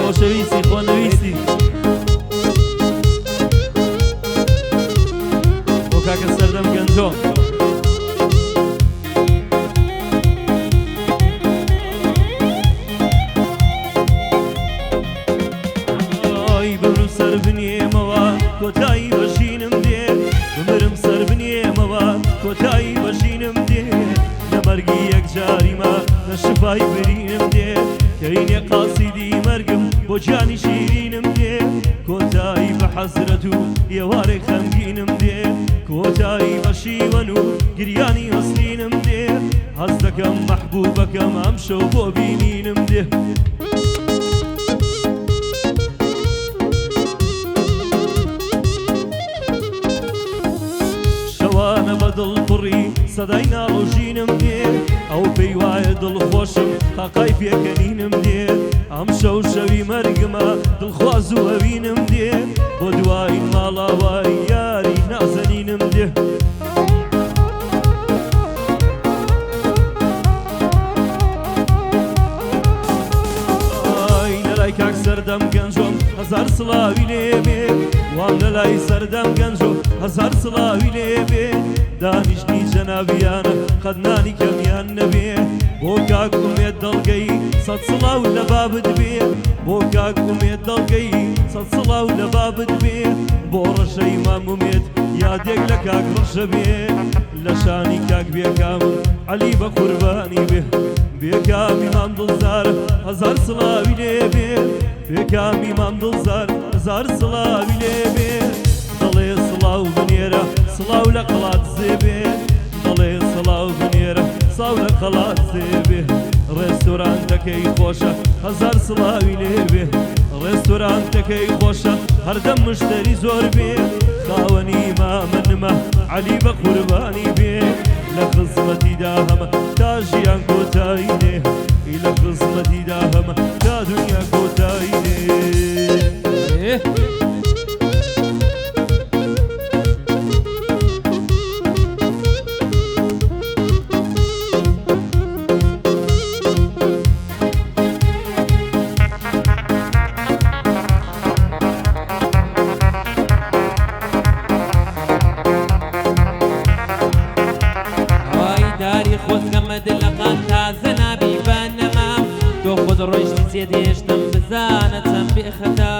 خۆشەویستی خۆنەویستی بۆ کاکە سەردەم گەنجۆ بمرم سەر بنێمەوە کۆتایی بەژینم دێ بمرم سەر بنێمەوە کۆتایی بەژینم دێ لە مەرگی یەکجاریمە لە شفای برینم دێ کەینێ قاسیدی مەرگم بۆ گیانی شیرینم دێ کۆتایی بە حەسرەت و ئێوارێک خەمگینم دێ کۆتایی بە شیوەن و گریانی هەستینم دێ هەست دەکەم مەحبوبەکەم ئەم شەو بۆ بینینم دێ شەوانە بە دڵپڕی سەدای ناڵۆژینم دێ ئەو پێی وایە دڵخۆشم تاقای پێکەنینم دێ ئەم شەو شەوی مەرگمە دڵخواز و ئەوینم دێ بۆ دوای ماڵاوای یاری نازەنینم دێ لەلای کاک سەردەم گەنجۆم هەزار سڵاوی لێبێ وام لەلای سەردەم گەنجۆ هەزار سڵاوی لێبێ دانیشتنی جەنابیانە قەدنانی کەمیان نەبێ بۆ کاک ئومێد دڵگەی سەد سڵاو لە بابت بێ بۆ کاک ئومێد دڵگەی سەد سڵاو لە بابت بێ بۆ ڕەشەی مام ئومێد یادێک لە کاک ڕەشە بێ لە شانی کاک بێکامم عەلی بە قوربانی بێ بێکامی مام دڵزار هەزار سڵاوی لێبێ بێکامی مام دڵزار هەزار سڵاوی لێبێ دەڵێ سڵاو بنێرە سڵاو لە قەڵات زێبێ دەڵێ سڵاو بنێرە سڵاو لە قەڵات زێبێ ڕێستۆرانتەکەی خۆشە هەزار سڵاوی لێبێ ڕێستۆرانتەکەی خۆشە هەردەم مشتەری زۆر بێ خاوەنی مامنمە عەلی بە قوربانی بێ لە خزمەتیدا هەمە تا ژیان کۆتایی نێ لە خزمەتیدا هەمە تا دنیا کۆتایی نێ دێشتم بزانە چەند بێخەتا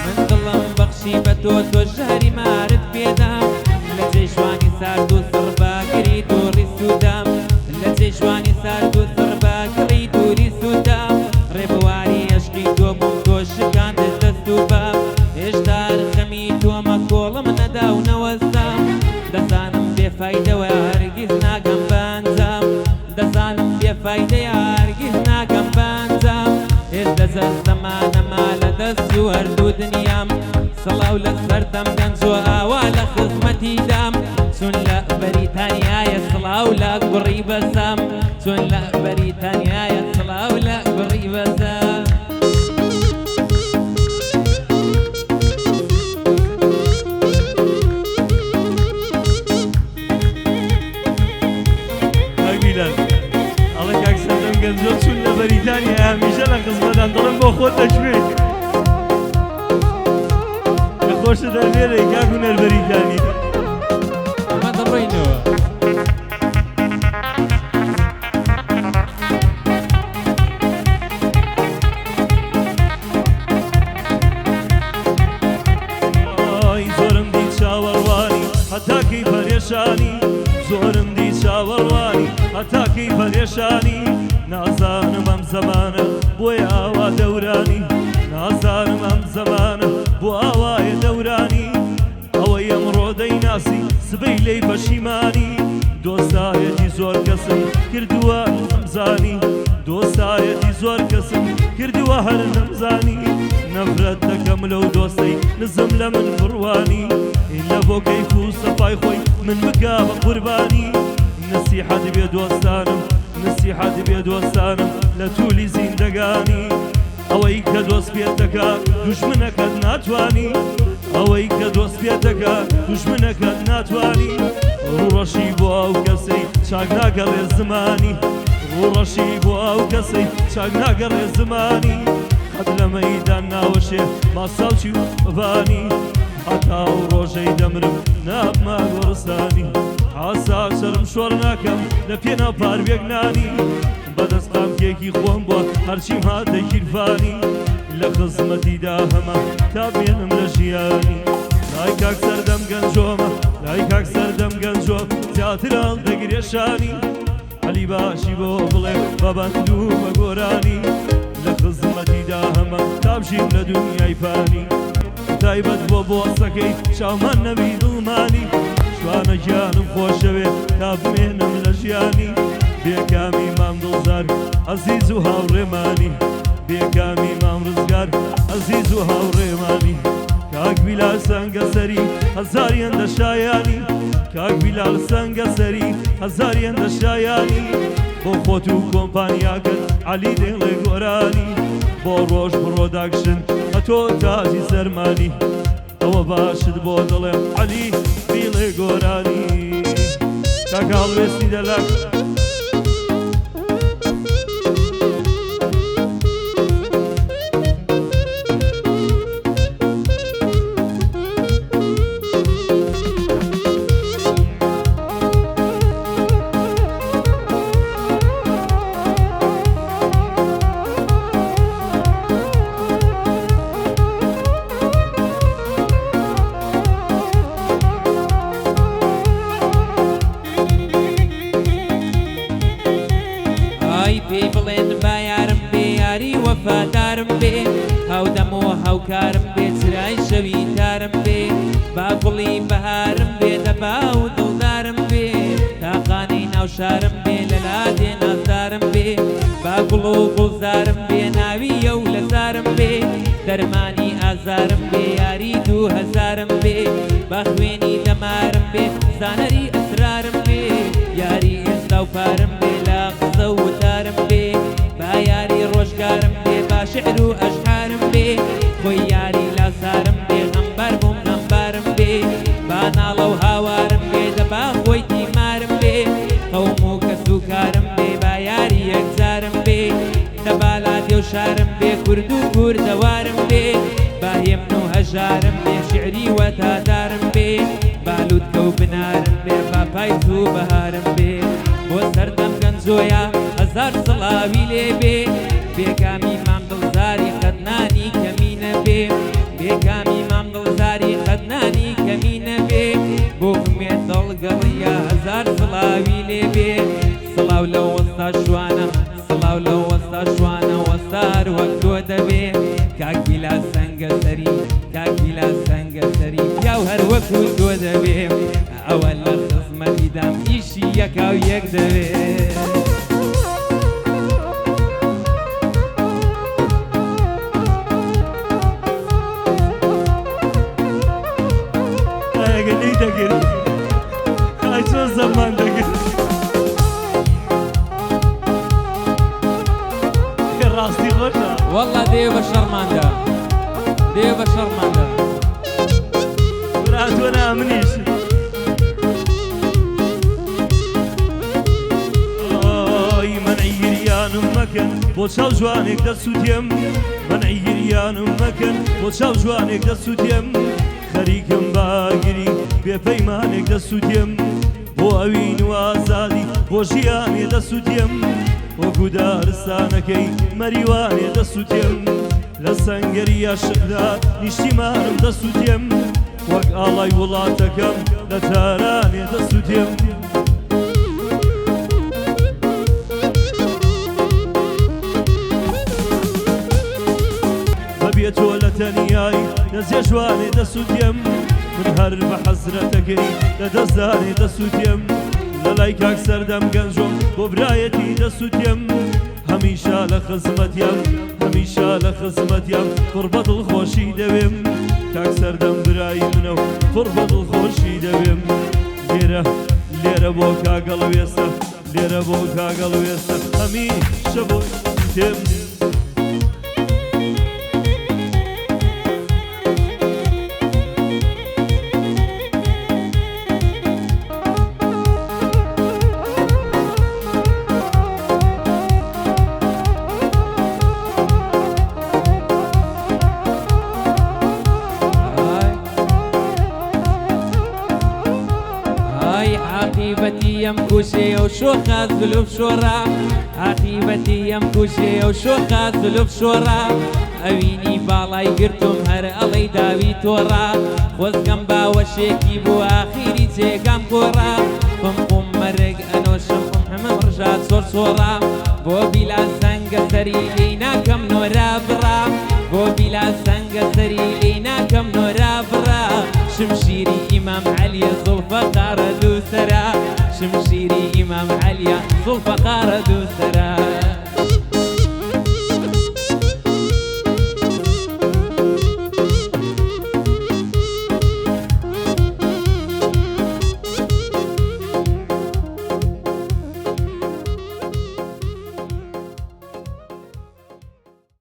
من دڵم بەخشی بە تۆ تۆ ژاری مارت پێدام لە جێشوانی سارد و سڕباگری دووڕی سوودام لە جێشوانی سارد و سڕباگری دووری سوودام ڕێبواری عەشقی تۆ بووم تۆ شکاندت دەست و بام هێشتا ڕخەمی تۆمە کۆڵم نەدا و نەوەستام دەزانم بێفایدەوە هەرگیز ناگەم بەنجام دەزانم بێفایدەیە هەرگیز ناگەم بەنجام هێشتا زەمانەما لە دەستی و هەردوو دنیام سڵاو لە سەردەم گەنجۆ ئاوا لە خزمەتی دام چون لە بەریتانیایە سڵاو لە گوڕی بەزام چون لە بەریتانیایە سڵاو لە گوڕی بەزام ئەڵێ کاک سەردەم گەنجۆ چون لە بەریتانیا هەمیشە لە خزمەتان دڵم بۆ خۆت دەکوێ کە خۆشە دەربێرە کاک هونەر بەریتانی ئەمە دەڕۆینەوە زۆرم دی چاوەڕوانی هەتاکەی پەرێشانی زۆرم دی چاوەڕوانی هەتاکەی پەرێشانی نازانم ئەم زەمانە بۆی ئاوا دەورانی نازانم ئەم زەمانە بۆ ئاوایە دەورانی ئەوەی ئەمڕۆ دەیناسی سبەی لێی پەشیمانی دۆستایەتی زۆر کەسم کردووە نەمزانی دۆستایەتی زۆر کەسم کردووە هەر نەمزانی نەفرەت دەکەم لەو دۆستەی نزم لە من بڕوانی لە بۆ کەیف و سەفای خۆی من بکا بە قوربانی نسیحەت بێ دۆستانم نسیحەت بێ دۆستانم لە توولی زیندەگانی ئەوەی کە دۆست پێت دەکات دوژمنەکەت ناتوانی ئەوەی کە دۆست پێت دەکات دوژمنەکەت ناتوانی ڕوڕەشی بۆ ئەو چاک ناگەڕێ زمانی ڕوڕەشی بۆ ئەو کەسەی چاک ناگەڕێ زمانی قەت لە مەیدان ناوەشێ ماساڵکی و بەبانی هەتا ئەو ڕۆژەی دەمرم نابما گۆڕستانی ئاسا شەرم شۆڕ ناکەم لە پێنا پاروێک نانی بەدەستام کێکی خۆم بووە هەرچیم هاتە گیرفانی لە خزمەتیدا هەمە تا بێنم لە ژیانی لای کاک سەردەم گەنجۆمە لای کاک سەردەم گەنجۆم زیاتر دەگرێ شانی عەلی باشی بۆ بڵێ بەبەند و بە گۆرانی لە خزمەتیدا هەمە تا بژیم لە دونیای فانی تایبەت بۆ بۆسەکەی شامان نەبی دڵمانی شوانە گیانم خۆشەوێ تا بمێنم لە ژیانی بێکامی مام دڵزار عەزیز و هاوڕێمانی بێکامی مام ڕزگار عەزیز و هاوڕێمانی کاک بیلال سەنگە سەری هەزاری ئەندە شایانی کاک بیلال سەنگە سەری هەزاری ئەندە شایانی بۆ خۆت و کۆمپانیاکەت عەلی دێڵێ گۆرانی بۆ ڕۆژ بڕۆ داکشن هەتۆ تاجی سەرمانی ئەوە باشت بۆ دڵێم عەلی دیڵێ گۆرانی کاکە هەڵوێستی دەلاک پێی بڵێن با یارم بێ یاری وەفادارم بێ هاودەم و هاوکارم بێ چرای شەوی تارم بێ با گوڵی بەهارم بێ دەبا و دڵدارم بێ تاقانی ناو شارم بێ لە لادێ نازدارم بێ با گوڵ و گوڵزارم بێ ناویە و لەزارم بێ دەرمانی ئازارم بێ یاری 2000م بێ با خوێنی دەمارم بێ زانەری ئەسرارم بێ یاری ئێستا و پارم بێ لا قسە و وتارم بێ با یاری ڕۆژگارم بێ با شعر و ئەشعارم بێ خۆی یاری لاسارم بێ غەمبار بووم غەمبارم بێ با ناڵە و هاوارم بێ دەبا خۆی تیمارم بێ قەوم و کەس و کارم بێ با یاری یەکجارم بێ دەبا لادێ و شارم بێ کورد و کوردەوارم بێ با هێمن و هەژارم بێ شعری وەتادارم بێ با لووتکە و بنارم بێ با پاییز و بەهارم بێ بۆ سەردەم گەنجۆیە هەزار سڵاوی لێ بێ بێکامی مام دڵزاری قەدنانی کەمینە بێ بێکامی مام دڵزاری قەدنانی کەمینە بێ بۆ کومێت دڵگەڵیە هەزار سڵاوی لێ بێ سڵاو لە وەستا شوانە سڵاو لە وەستا شوانە وەستار وەک تۆ دەبێ کاک بیلال سەنگە سەری کاک بیلال سەنگە سەری پیا و هەر وەکو تۆ دەبێ ئەوە لە خزمەتیدام ئیشی یەکا و یەک دەبێ ئەگەلی دەگرت ئای چۆ زەمان دەگرت ڕاستی خۆشە وەڵا دێ بە شەڕماندا دێ بە شەڕماندا براتۆ نامنیش ئۆی مەنعی گریانم مەکەن بۆ چاو جوانێک دەسووتێم مەنعی گریانم مەکەن بۆ چاو جوانێک دەسووتێم خەریکم باگیری بێپەیمانێک دەسووتێم بۆ ئەوین و ئازادی بۆ ژیانێ دەسووتێم وەکو دارستانەکەی مەریوانێ دەسووتێم لە سەنگەری عاشقدا نیشتیمانم دەسووتێم وەک ئاڵای وڵاتەکەم لە تارانێ دەسووتێم بەبێ تۆ لە تەنیایی دەزیە جوانێ دەسووتێم من هەر بە حەزرەتەکەی لە دەستدانێ دەسووتێم لە لای کاک سەردەم گەنجۆم بۆ برایەتی دەسووتێم هەمیشە لە خزمەتیان هەمیشە لە خزمەتیان پڕ بە دڵخۆشی دەوێم کاک سەردەم برای منە و پڕ بە دڵخۆشی دەوێم لێرە بۆ کاگەڵ وێستە لێرە بۆ کاگەڵ وێستە هەمیشە بۆ تێم عاقبەتی ئەم کوشەیە و شۆخە زولوف شۆڕە عاقبەتی ئەم کوشەیە و شۆخە زولوف شۆڕە ئەوینی باڵای گرتم هەر ئەڵەی داوی تۆڕە خۆزگەم باوەشێکی بۆ ئاخیری جێگام گۆڕە قم مەرگ ئەنۆشم هەمەم ڕژات زۆر سۆڕە بۆ بیلا سەنگە سەری لێی ناکەم نۆرا بڕا بۆ بیلا سەنگە سەری لێی ناکەم نۆرا بڕا شمشیری ئیمام عەلیە زوڵفەقارە دووسەرە شمشیری ئیمام عەلیە زوڵفەقارە دووسەرە